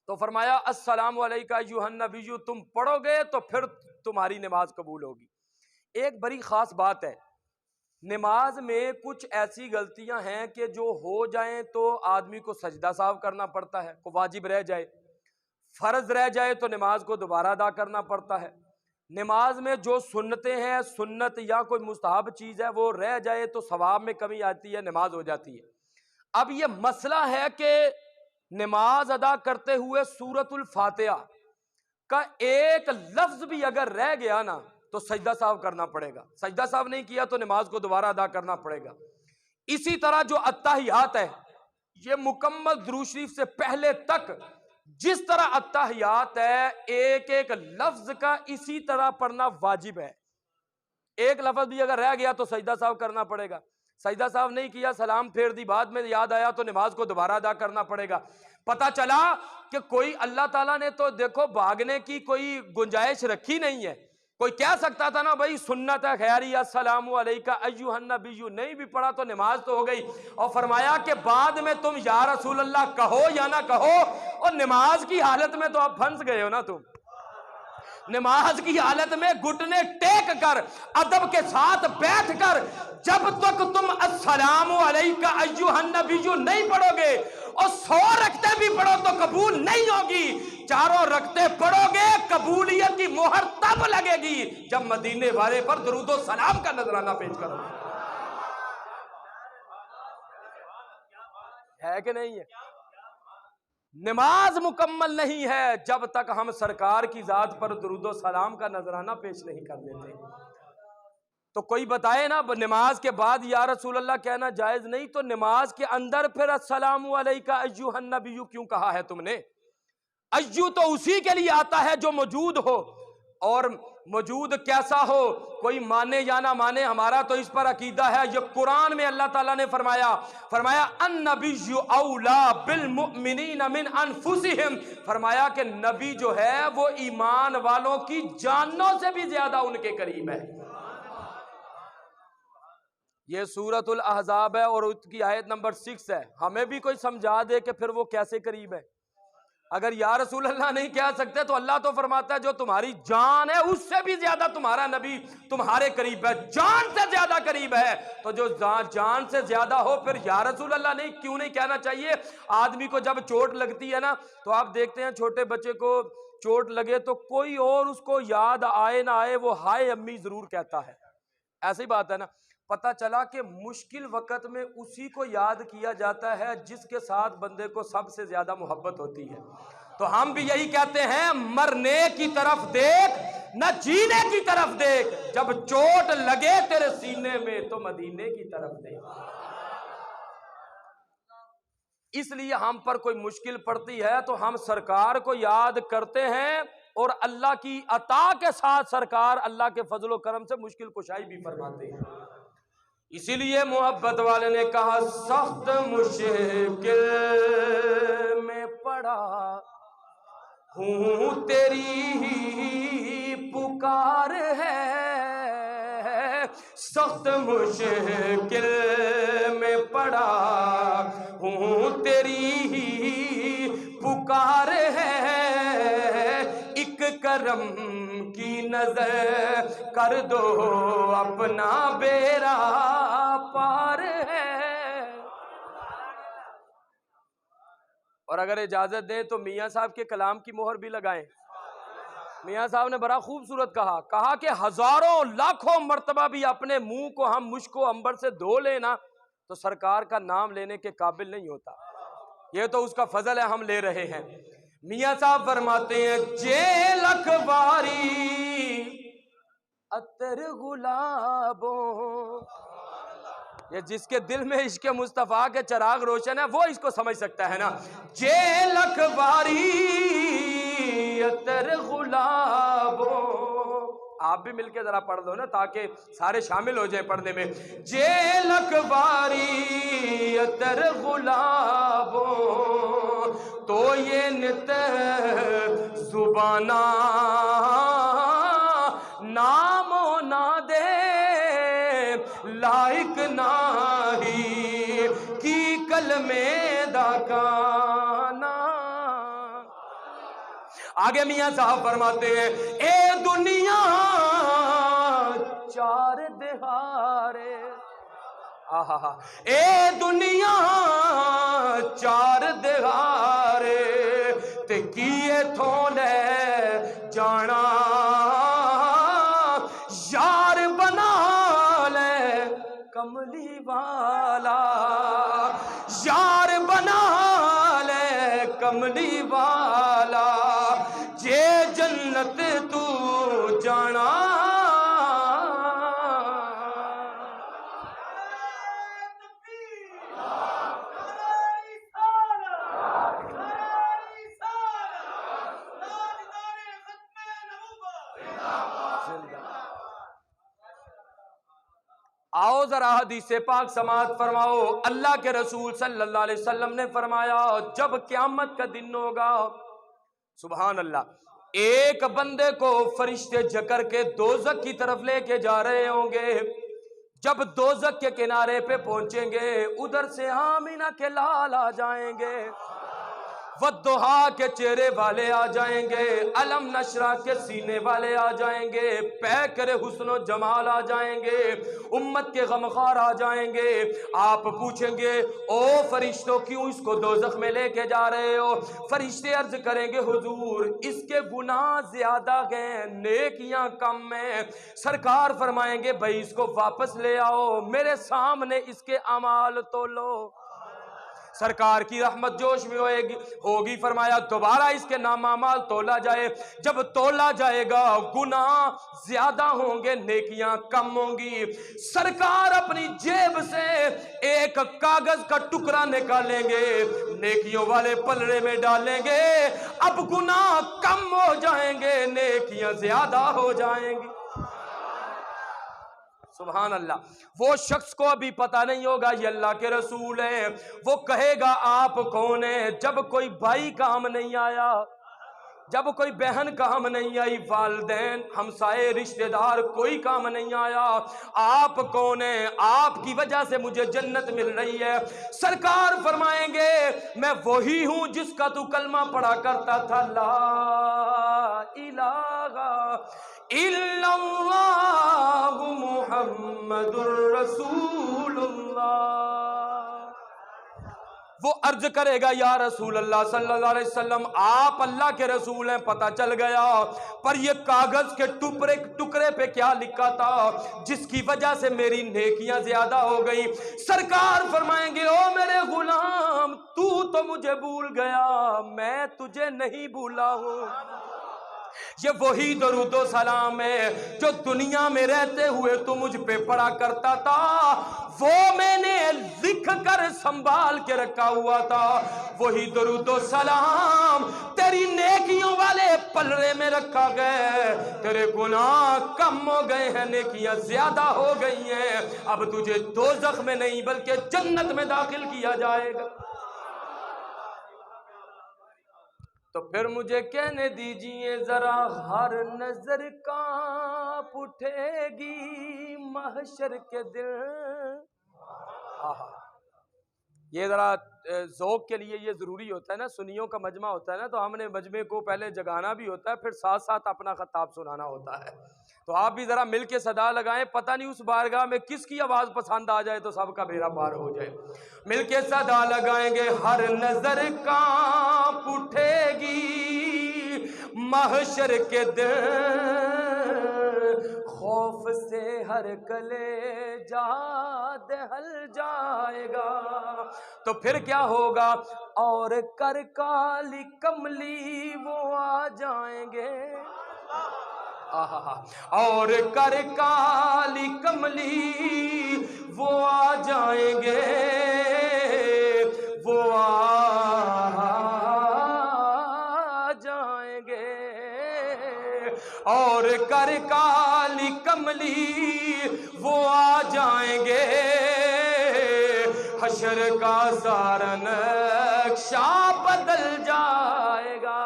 تو فرمایا السلام علیکہ ایھا النبی، تم پڑھو گے تو پھر تمہاری نماز قبول ہوگی۔ ایک بڑی خاص بات ہے، نماز میں کچھ ایسی غلطیاں ہیں کہ جو ہو جائیں تو آدمی کو سجدہ سہو کرنا پڑتا ہے، کو واجب رہ جائے، فرض رہ جائے تو نماز کو دوبارہ ادا کرنا پڑتا ہے۔ نماز میں جو سنتیں ہیں، سنت یا کوئی مستحب چیز ہے وہ رہ جائے تو ثواب میں کمی آتی ہے، نماز ہو جاتی ہے۔ اب یہ مسئلہ ہے کہ نماز ادا کرتے ہوئے سورۃ الفاتحہ کا ایک لفظ بھی اگر رہ گیا نا تو سجدہ سہو کرنا پڑے گا، سجدہ سہو نہیں کیا تو نماز کو دوبارہ ادا کرنا پڑے گا۔ اسی طرح جو التحیات ہے، یہ مکمل درود شریف سے پہلے تک جس طرح التحیات ہے، ایک ایک لفظ کا اسی طرح پڑھنا واجب ہے۔ ایک لفظ بھی اگر رہ گیا تو سجدہ سہو کرنا پڑے گا، سجدہ سہو نہیں کیا، سلام پھیر دی، بعد میں یاد آیا تو نماز کو دوبارہ ادا کرنا پڑے گا۔ پتہ چلا کہ کوئی اللہ تعالیٰ نے تو دیکھو بھاگنے کی کوئی گنجائش رکھی نہیں ہے۔ کوئی کہہ سکتا تھا نا بھائی سنت ہے خیری السلام علیکہ ایھا النبی، نہیں بھی پڑھا تو نماز تو ہو گئی، اور فرمایا کہ بعد میں تم یا رسول اللہ کہو یا نہ کہو، اور نماز کی حالت میں تو آپ پھنس گئے ہو نا، تم نماز کی حالت میں گھٹنے ٹیک کر ادب کے ساتھ بیٹھ کر جب تک تم السلام علیکہ ایھا النبی نہیں پڑھو گے، اور 100 رکعتیں بھی پڑھو تو قبول نہیں ہوگی۔ 4 رکعتیں پڑھو گے قبولیت کی مہر تب لگے گی جب مدینے والے پر درود و سلام کا نذرانہ پیش کرو گے۔ ہے کہ نہیں ہے؟ نماز مکمل نہیں ہے جب تک ہم سرکار کی ذات پر درود و سلام کا نذرانہ پیش نہیں کر دیتے۔ تو کوئی بتائے نا نماز کے بعد یا رسول اللہ کہنا جائز نہیں، تو نماز کے اندر پھر السلام علیکہ ایھا النبی کیوں کہا ہے تم نے؟ ایو تو اسی کے لیے آتا ہے جو موجود ہو، اور موجود کیسا ہو، کوئی مانے یا نہ مانے، ہمارا تو اس پر عقیدہ ہے۔ یہ قرآن میں اللہ تعالیٰ نے فرمایا النبی اولا بالمؤمنین من انفسہم، فرمایا کہ نبی جو ہے وہ ایمان والوں کی جانوں سے بھی زیادہ ان کے قریب ہے۔ یہ سورۃ الاحزاب ہے اور اس کی آیت نمبر 6 ہے۔ ہمیں بھی کوئی سمجھا دے کہ پھر وہ کیسے قریب ہے؟ اگر یا رسول اللہ نہیں کہہ سکتے تو اللہ تو فرماتا ہے جو تمہاری جان ہے اس سے بھی زیادہ تمہارا نبی تمہارے قریب ہے، جان سے زیادہ قریب ہے۔ تو جو جان سے زیادہ ہو پھر یا رسول اللہ نہیں کیوں نہیں کہنا چاہیے؟ آدمی کو جب چوٹ لگتی ہے نا تو آپ دیکھتے ہیں چھوٹے بچے کو چوٹ لگے تو کوئی اور اس کو یاد آئے نہ آئے وہ ہائے امی ضرور کہتا ہے، ایسی بات ہے نا۔ پتہ چلا کہ مشکل وقت میں اسی کو یاد کیا جاتا ہے جس کے ساتھ بندے کو سب سے زیادہ محبت ہوتی ہے۔ تو ہم بھی یہی کہتے ہیں مرنے کی طرف دیکھ نہ جینے کی طرف دیکھ، جب چوٹ لگے تیرے سینے میں تو مدینے کی طرف دیکھ۔ اس لیے ہم پر کوئی مشکل پڑتی ہے تو ہم سرکار کو یاد کرتے ہیں، اور اللہ کی عطا کے ساتھ سرکار اللہ کے فضل و کرم سے مشکل کشائی بھی فرماتے ہیں۔ اسی لیے محبت والے نے کہا سخت مشکل میں پڑا ہوں تیری ہی پکار ہے، سخت مشکل میں پڑا ہوں تیری ہی پکار ہے، ایک کرم کی نظر کر دو اپنا بیڑا پار ہے۔ اور اگر اجازت دیں تو میاں صاحب کے کلام کی مہر بھی لگائیں۔ میاں صاحب نے بڑا خوبصورت کہا کہ ہزاروں لاکھوں مرتبہ بھی اپنے منہ کو ہم مشک و عنبر سے دھو لینا تو سرکار کا نام لینے کے قابل نہیں ہوتا، یہ تو اس کا فضل ہے ہم لے رہے ہیں۔ میاں صاحب فرماتے ہیں جے لکھ باری عطر گلابوں، یہ جس کے دل میں عشق مصطفیٰ کے چراغ روشن ہے وہ اس کو سمجھ سکتا ہے نا۔ جے لکھ باری عطر گلابوں، آپ بھی مل کے ذرا پڑھ دو نا تاکہ سارے شامل ہو جائیں پڑھنے میں۔ جے لکھ باری عطر گلابوں تو یہ نت زبانہ نام و نہ دے لائق نہیں کی کلمے دا کانا۔ آگے میاں صاحب فرماتے ہیں اے دنیا چار دہارے، اے دنیا چار دہارے تے کیے تھوڑے جانا، یار بنا لے کملی والا، یار بنا لے کملی والا، جے جنت تو جانا۔ آؤ ذرا حدیث پاک سماعت فرماؤ۔ اللہ کے رسول صلی اللہ علیہ وسلم نے فرمایا جب قیامت کا دن ہوگا، سبحان اللہ، ایک بندے کو فرشتے جکر کے دوزخ کی طرف لے کے جا رہے ہوں گے۔ جب دوزخ کے کنارے پہ پہنچیں گے ادھر سے آمینہ کے لال آ جائیں گے، والضحیٰ کے چہرے والے آ جائیں گے، علم نشرہ کے سینے والے آ جائیں گے، پیکر حسن و جمال آ جائیں گے، امت کے غمخوار آ جائیں گے۔ آپ پوچھیں گے او فرشتوں کیوں اس کو دوزخ میں لے کے جا رہے ہو؟ فرشتے عرض کریں گے حضور اس کے گناہ زیادہ ہیں نیکیاں کم ہیں۔ سرکار فرمائیں گے بھائی اس کو واپس لے آؤ، میرے سامنے اس کے اعمال تولو۔ سرکار کی رحمت جوش میں ہوگی فرمایا دوبارہ اس کے نام اعمال تولا جائے، جب تولا جائے گا گناہ زیادہ ہوں گے نیکیاں کم ہوں گی۔ سرکار اپنی جیب سے ایک کاغذ کا ٹکڑا نکالیں گے، نیکیوں والے پلڑے میں ڈالیں گے، اب گناہ کم ہو جائیں گے نیکیاں زیادہ ہو جائیں گی۔ سبحان اللہ۔ وہ شخص کو ابھی پتہ نہیں ہوگا یہ اللہ کے رسول ہیں، وہ کہے گا آپ کون ہیں؟ جب کوئی بھائی کام نہیں آیا، جب کوئی بہن کام نہیں آئی، والدین ہمسائے رشتہ دار کوئی کام نہیں آیا، آپ کون ہیں؟ آپ کی وجہ سے مجھے جنت مل رہی ہے۔ سرکار فرمائیں گے میں وہی ہوں جس کا تو کلمہ پڑھا کرتا تھا، لا الہ الا اللہ محمد الرسول اللہ۔ وہ عرض کرے گا یا رسول اللہ صلی اللہ علیہ وسلم آپ اللہ کے رسول ہیں، پتہ چل گیا، پر یہ کاغذ کے ٹکڑے پہ کیا لکھا تھا جس کی وجہ سے میری نیکیاں زیادہ ہو گئی؟ سرکار فرمائیں گے او میرے غلام تو مجھے بھول گیا، میں تجھے نہیں بھولا ہوں۔ یہ وہی درود و سلام ہے جو دنیا میں رہتے ہوئے تو مجھ پہ پڑھا کرتا تھا، وہ میں نے لکھ کر سنبھال کے رکھا ہوا تھا، وہی درود و سلام تیری نیکیوں والے پلڑے میں رکھا گئے، تیرے گناہ کم ہو گئے ہیں نیکیاں زیادہ ہو گئی ہیں، اب تجھے دوزخ میں نہیں بلکہ جنت میں داخل کیا جائے گا۔ تو پھر مجھے کہنے دیجئے ذرا ہر نظر کانپ اٹھے گی محشر کے دن۔ یہ ذرا ذوق کے لیے یہ ضروری ہوتا ہے نا، سنیوں کا مجمع ہوتا ہے نا، تو ہم نے مجمع کو پہلے جگانا بھی ہوتا ہے، پھر ساتھ ساتھ اپنا خطاب سنانا ہوتا ہے، تو آپ بھی ذرا مل کے صدا لگائیں، پتہ نہیں اس بارگاہ میں کس کی آواز پسند آ جائے تو سب کا بیڑا پار ہو جائے۔ مل کے صدا لگائیں گے، ہر نظر کانپ اٹھے گی محشر کے دن، خوف سے ہر کلیجہ دہل جائے گا۔ تو پھر کیا ہوگا؟ اور کر کالی کملی وہ آ جائیں گے، اور کر کالی کملی وہ آ جائیں گے، وہ آ جائیں گے، اور کر کالی کملی وہ آ جائیں گے، حشر کا سارا نقشہ بدل جائے گا۔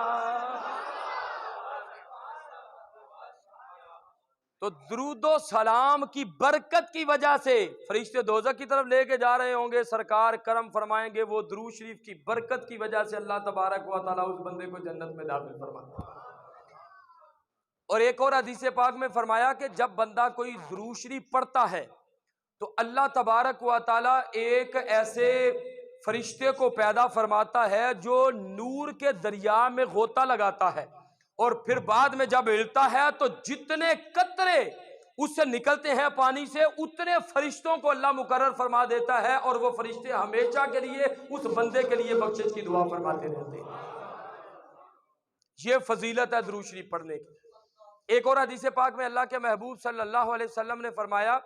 تو درود و سلام کی برکت کی وجہ سے فرشتے دوزخ کی طرف لے کے جا رہے ہوں گے، سرکار کرم فرمائیں گے، وہ درود شریف کی برکت کی وجہ سے اللہ تبارک و تعالیٰ اس بندے کو جنت میں داخل فرماتا ہے۔ اور ایک اور حدیث پاک میں فرمایا کہ جب بندہ کوئی درود شریف پڑھتا ہے تو اللہ تبارک و تعالیٰ ایک ایسے فرشتے کو پیدا فرماتا ہے جو نور کے دریا میں غوطہ لگاتا ہے، اور پھر بعد میں جب ہلتا ہے تو جتنے قطرے اس سے نکلتے ہیں پانی سے اتنے فرشتوں کو اللہ مقرر فرما دیتا ہے، اور وہ فرشتے ہمیشہ کے لیے اس بندے کے لیے بخشش کی دعا فرماتے رہتے ہیں۔ یہ فضیلت ہے درود شریف پڑھنے کی۔ ایک اور حدیث پاک میں اللہ کے محبوب صلی اللہ علیہ وسلم نے فرمایا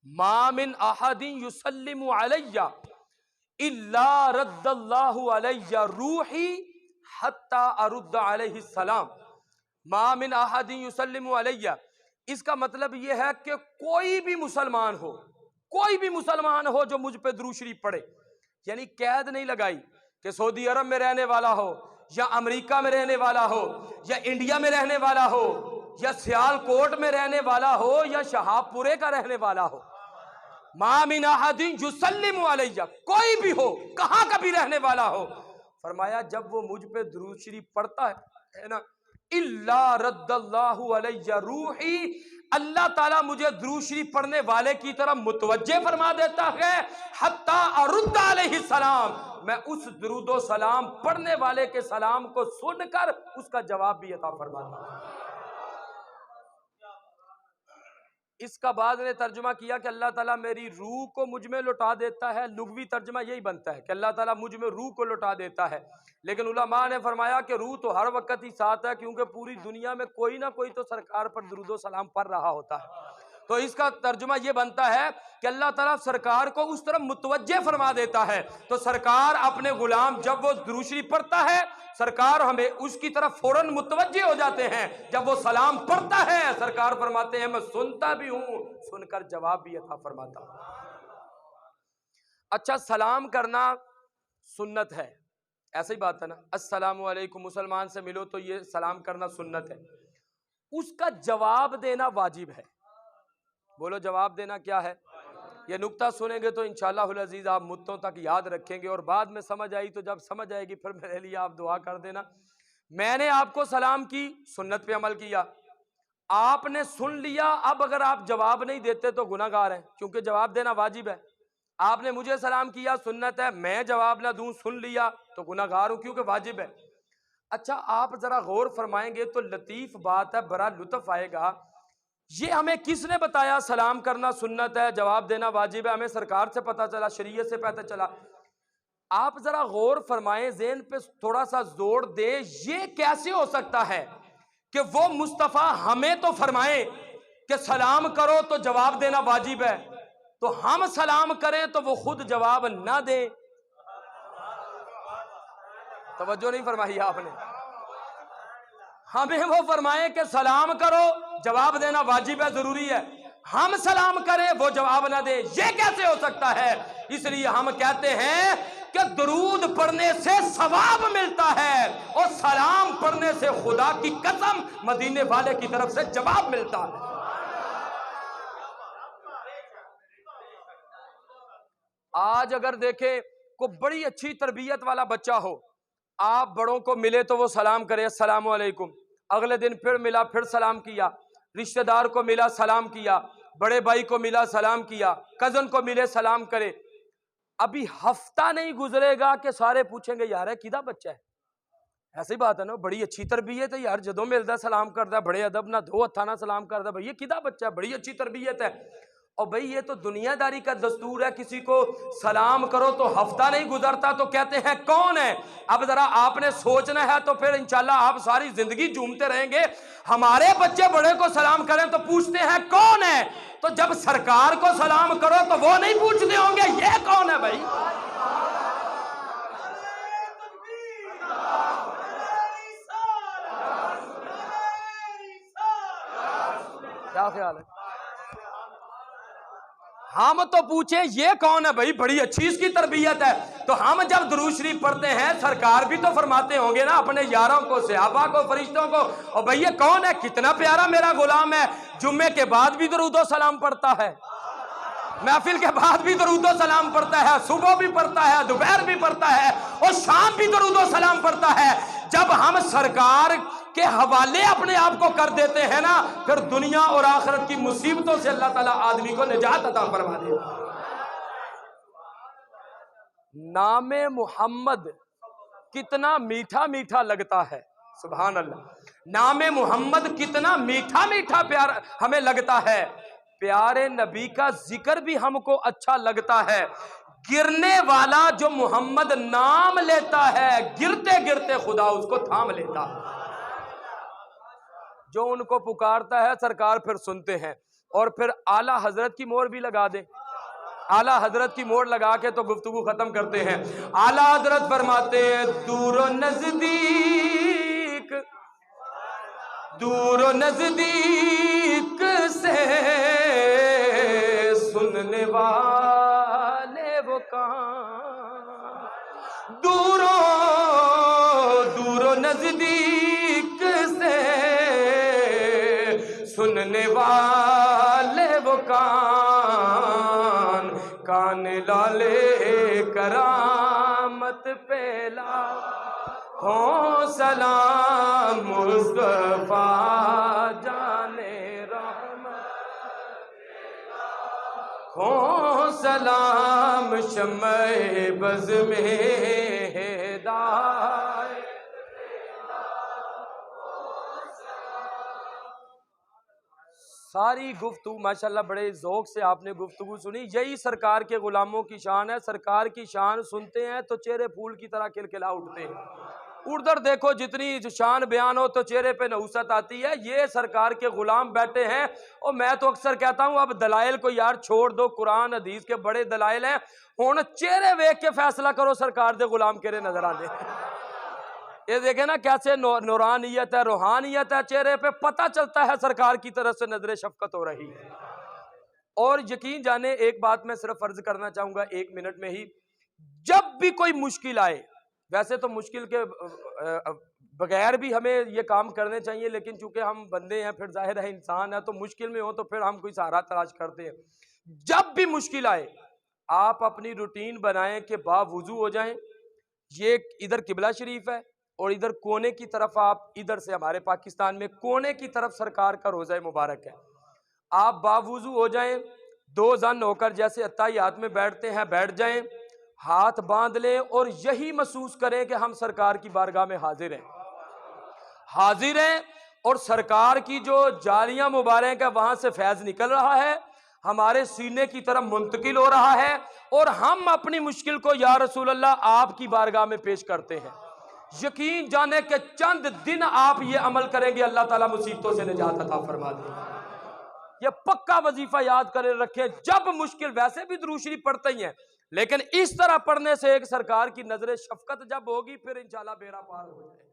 ما من احد یسلم علی الا رد اللہ علی روحی حتی ارد علیہ السلام۔ ما من احد یسلم علی، اس کا مطلب یہ ہے کہ کوئی بھی مسلمان ہو، کوئی بھی مسلمان ہو جو مجھ پہ درود شریف پڑھے، یعنی قید نہیں لگائی کہ سعودی عرب میں رہنے والا ہو یا امریکہ میں رہنے والا ہو یا انڈیا میں رہنے والا ہو یا سیال کوٹ میں رہنے والا ہو یا شہاب پورے کا رہنے والا ہو، ما من احد یسلم علی، کوئی بھی ہو کہاں کا بھی رہنے والا ہو، فرمایا جب وہ مجھ پہ درود شریف پڑھتا ہے نا، الا رد اللہ علی روحی، اللہ تعالیٰ مجھے درود شریف پڑھنے والے کی طرف متوجہ فرما دیتا ہے، حتی ارد علیہ السلام، میں اس درود و سلام پڑھنے والے کے سلام کو سن کر اس کا جواب بھی عطا فرماتا ہوں۔ اس کا بعد نے ترجمہ کیا کہ اللہ تعالیٰ میری روح کو مجھ میں لوٹا دیتا ہے، لغوی ترجمہ یہی بنتا ہے کہ اللہ تعالیٰ مجھ میں روح کو لوٹا دیتا ہے، لیکن علماء نے فرمایا کہ روح تو ہر وقت ہی ساتھ ہے، کیونکہ پوری دنیا میں کوئی نہ کوئی تو سرکار پر درود و سلام پڑھ رہا ہوتا ہے۔ تو اس کا ترجمہ یہ بنتا ہے کہ اللہ تعالیٰ سرکار کو اس طرف متوجہ فرما دیتا ہے، تو سرکار اپنے غلام جب وہ درود شریف پڑھتا ہے، سرکار ہمیں اس کی طرف فوراً متوجہ ہو جاتے ہیں، جب وہ سلام پڑھتا ہے سرکار فرماتے ہیں میں سنتا بھی ہوں، سن کر جواب بھی عطا فرماتا ہوں۔ اچھا، سلام کرنا سنت ہے، ایسا ہی بات ہے نا، السلام علیکم، مسلمان سے ملو تو یہ سلام کرنا سنت ہے، اس کا جواب دینا واجب ہے۔ بولو جواب دینا کیا ہے؟ یہ نکتہ سنیں گے تو انشاءاللہ العزیز آپ مدتوں تک یاد رکھیں گے، اور بعد میں سمجھ آئی تو جب سمجھ آئے گی پھر میرے لیے آپ دعا کر دینا۔ میں نے آپ کو سلام کی، سنت پہ عمل کیا، آپ نے سن لیا، اب اگر آپ جواب نہیں دیتے تو گناہ گار ہیں، کیونکہ جواب دینا واجب ہے۔ آپ نے مجھے سلام کیا، سنت ہے، میں جواب نہ دوں، سن لیا تو گناہ گار ہوں، کیونکہ واجب ہے۔ اچھا، آپ ذرا غور فرمائیں گے تو لطیف بات ہے، بڑا لطف آئے گا۔ یہ ہمیں کس نے بتایا سلام کرنا سنت ہے، جواب دینا واجب ہے؟ ہمیں سرکار سے پتہ چلا، شریعت سے پتہ چلا۔ آپ ذرا غور فرمائیں، ذہن پہ تھوڑا سا زور دیں، یہ کیسے ہو سکتا ہے کہ وہ مصطفیٰ ہمیں تو فرمائیں کہ سلام کرو تو جواب دینا واجب ہے، تو ہم سلام کریں تو وہ خود جواب نہ دیں؟ توجہ نہیں فرمائی آپ نے؟ ہمیں وہ فرمائیں کہ سلام کرو، جواب دینا واجب ہے، ضروری ہے، ہم سلام کریں وہ جواب نہ دے، یہ کیسے ہو سکتا ہے؟ اس لیے ہم کہتے ہیں کہ درود پڑھنے سے ثواب ملتا ہے، اور سلام پڑھنے سے خدا کی قسم مدینے والے کی طرف سے جواب ملتا ہے۔ آج اگر دیکھیں کوئی بڑی اچھی تربیت والا بچہ ہو، آپ بڑوں کو ملے تو وہ سلام کرے السلام علیکم، اگلے دن پھر ملا پھر سلام کیا، رشتہ دار کو ملا سلام کیا، بڑے بھائی کو ملا سلام کیا، کزن کو ملے سلام کرے، ابھی ہفتہ نہیں گزرے گا کہ سارے پوچھیں گے یار ہے کدا بچہ ہے؟ ایسی بات ہے نا، بڑی اچھی تربیت ہے یار، جدوں ملتا سلام کرتا ہے، بڑے ادب نہ دو ہتھا نہ سلام کرتا ہے، بھئی یہ کدا بچہ ہے، بڑی اچھی تربیت ہے۔ اور بھئی یہ تو دنیا داری کا دستور ہے، کسی کو سلام کرو تو ہفتہ نہیں گزرتا تو کہتے ہیں کون ہے؟ اب ذرا آپ نے سوچنا ہے تو پھر انشاءاللہ آپ ساری زندگی جھومتے رہیں گے، ہمارے بچے بڑے کو سلام کریں تو پوچھتے ہیں کون ہے؟ تو جب سرکار کو سلام کرو تو وہ نہیں پوچھتے ہوں گے یہ کون ہے بھائی؟ کیا خیال ہے؟ ہم تو پوچھیں یہ کون ہے بھائی، بڑی اچھی اس کی تربیت ہے، تو ہم جب درود شریف پڑھتے ہیں سرکار بھی تو فرماتے ہوں گے نا اپنے یاروں کو، صحابہ کو، فرشتوں کو، اور بھئی یہ کون ہے، کتنا پیارا میرا غلام ہے، جمعے کے بعد بھی درود و سلام پڑھتا ہے، محفل کے بعد بھی درود و سلام پڑھتا ہے، صبح بھی پڑھتا ہے، دوپہر بھی پڑھتا ہے، اور شام بھی درود و سلام پڑھتا ہے۔ جب ہم سرکار کے حوالے اپنے آپ کو کر دیتے ہیں نا، پھر دنیا اور آخرت کی مصیبتوں سے اللہ تعالیٰ آدمی کو نجات عطا فرما دے۔ نام محمد کتنا میٹھا میٹھا لگتا ہے، سبحان اللہ، نام محمد کتنا میٹھا میٹھا پیار ہمیں لگتا ہے، پیارے نبی کا ذکر بھی ہم کو اچھا لگتا ہے، گرنے والا جو محمد نام لیتا ہے گرتے گرتے خدا اس کو تھام لیتا ہے، جو ان کو پکارتا ہے سرکار پھر سنتے ہیں، اور پھر اعلیٰ حضرت کی مہر بھی لگا دے، اعلیٰ حضرت کی مہر لگا کے تو گفتگو ختم کرتے ہیں۔ اعلیٰ حضرت فرماتے ہیں دور و نزدیک، دور و نزدیک سے سننے والے وہ کہاں، دور و نزدیک سے سننے والے وہ کان لالے کرامت پہ لاکھوں سلام مصطفیٰ جانے رحمت، لاکھوں سلام شمع بز میں ہدایت، ساری گفتگو ماشاءاللہ بڑے ذوق سے آپ نے گفتگو سنی. یہی سرکار کے غلاموں کی شان ہے. سرکار کی شان سنتے ہیں تو چہرے پھول کی طرح کھلکھلا اٹھتے ہیں. ادھر دیکھو جتنی شان بیان ہو تو چہرے پہ نحوست آتی ہے. یہ سرکار کے غلام بیٹھے ہیں. اور میں تو اکثر کہتا ہوں اب دلائل کو یار چھوڑ دو, قرآن حدیث کے بڑے دلائل ہیں, ہن چہرے ویکھ کے فیصلہ کرو سرکار دے غلام کہڑے نظر آنے. یہ دیکھیں نا کیسے نورانیت ہے, روحانیت ہے چہرے پہ, پتہ چلتا ہے سرکار کی طرف سے نظر شفقت ہو رہی ہے. اور یقین جانے ایک بات میں صرف عرض کرنا چاہوں گا 1 منٹ میں ہی, جب بھی کوئی مشکل آئے, ویسے تو مشکل کے بغیر بھی ہمیں یہ کام کرنے چاہیے, لیکن چونکہ ہم بندے ہیں, پھر ظاہر ہے انسان ہے, تو مشکل میں ہو تو پھر ہم کوئی سہارا تلاش کرتے ہیں. جب بھی مشکل آئے آپ اپنی روٹین بنائیں کہ باوضو ہو جائیں. یہ ادھر قبلہ شریف ہے اور ادھر کونے کی طرف, آپ ادھر سے ہمارے پاکستان میں کونے کی طرف سرکار کا روضہ مبارک ہے. آپ باوضو ہو جائیں, 2 زن ہو کر جیسے اتحیات میں بیٹھتے ہیں بیٹھ جائیں, ہاتھ باندھ لیں اور یہی محسوس کریں کہ ہم سرکار کی بارگاہ میں حاضر ہیں, حاضر ہیں. اور سرکار کی جو جالیاں مبارک ہے وہاں سے فیض نکل رہا ہے, ہمارے سینے کی طرف منتقل ہو رہا ہے, اور ہم اپنی مشکل کو یا رسول اللہ آپ کی بارگاہ میں پیش کرتے ہیں. یقین جانے کہ چند دن آپ یہ عمل کریں گے اللہ تعالیٰ مصیبتوں سے نجات عطا فرما دے گا. یہ پکا وظیفہ یاد کرے رکھیں. جب مشکل, ویسے بھی درود شریف پڑھتے ہی ہیں, لیکن اس طرح پڑھنے سے ایک سرکار کی نظر شفقت جب ہوگی پھر انشاءاللہ بیڑا پار ہو جائے.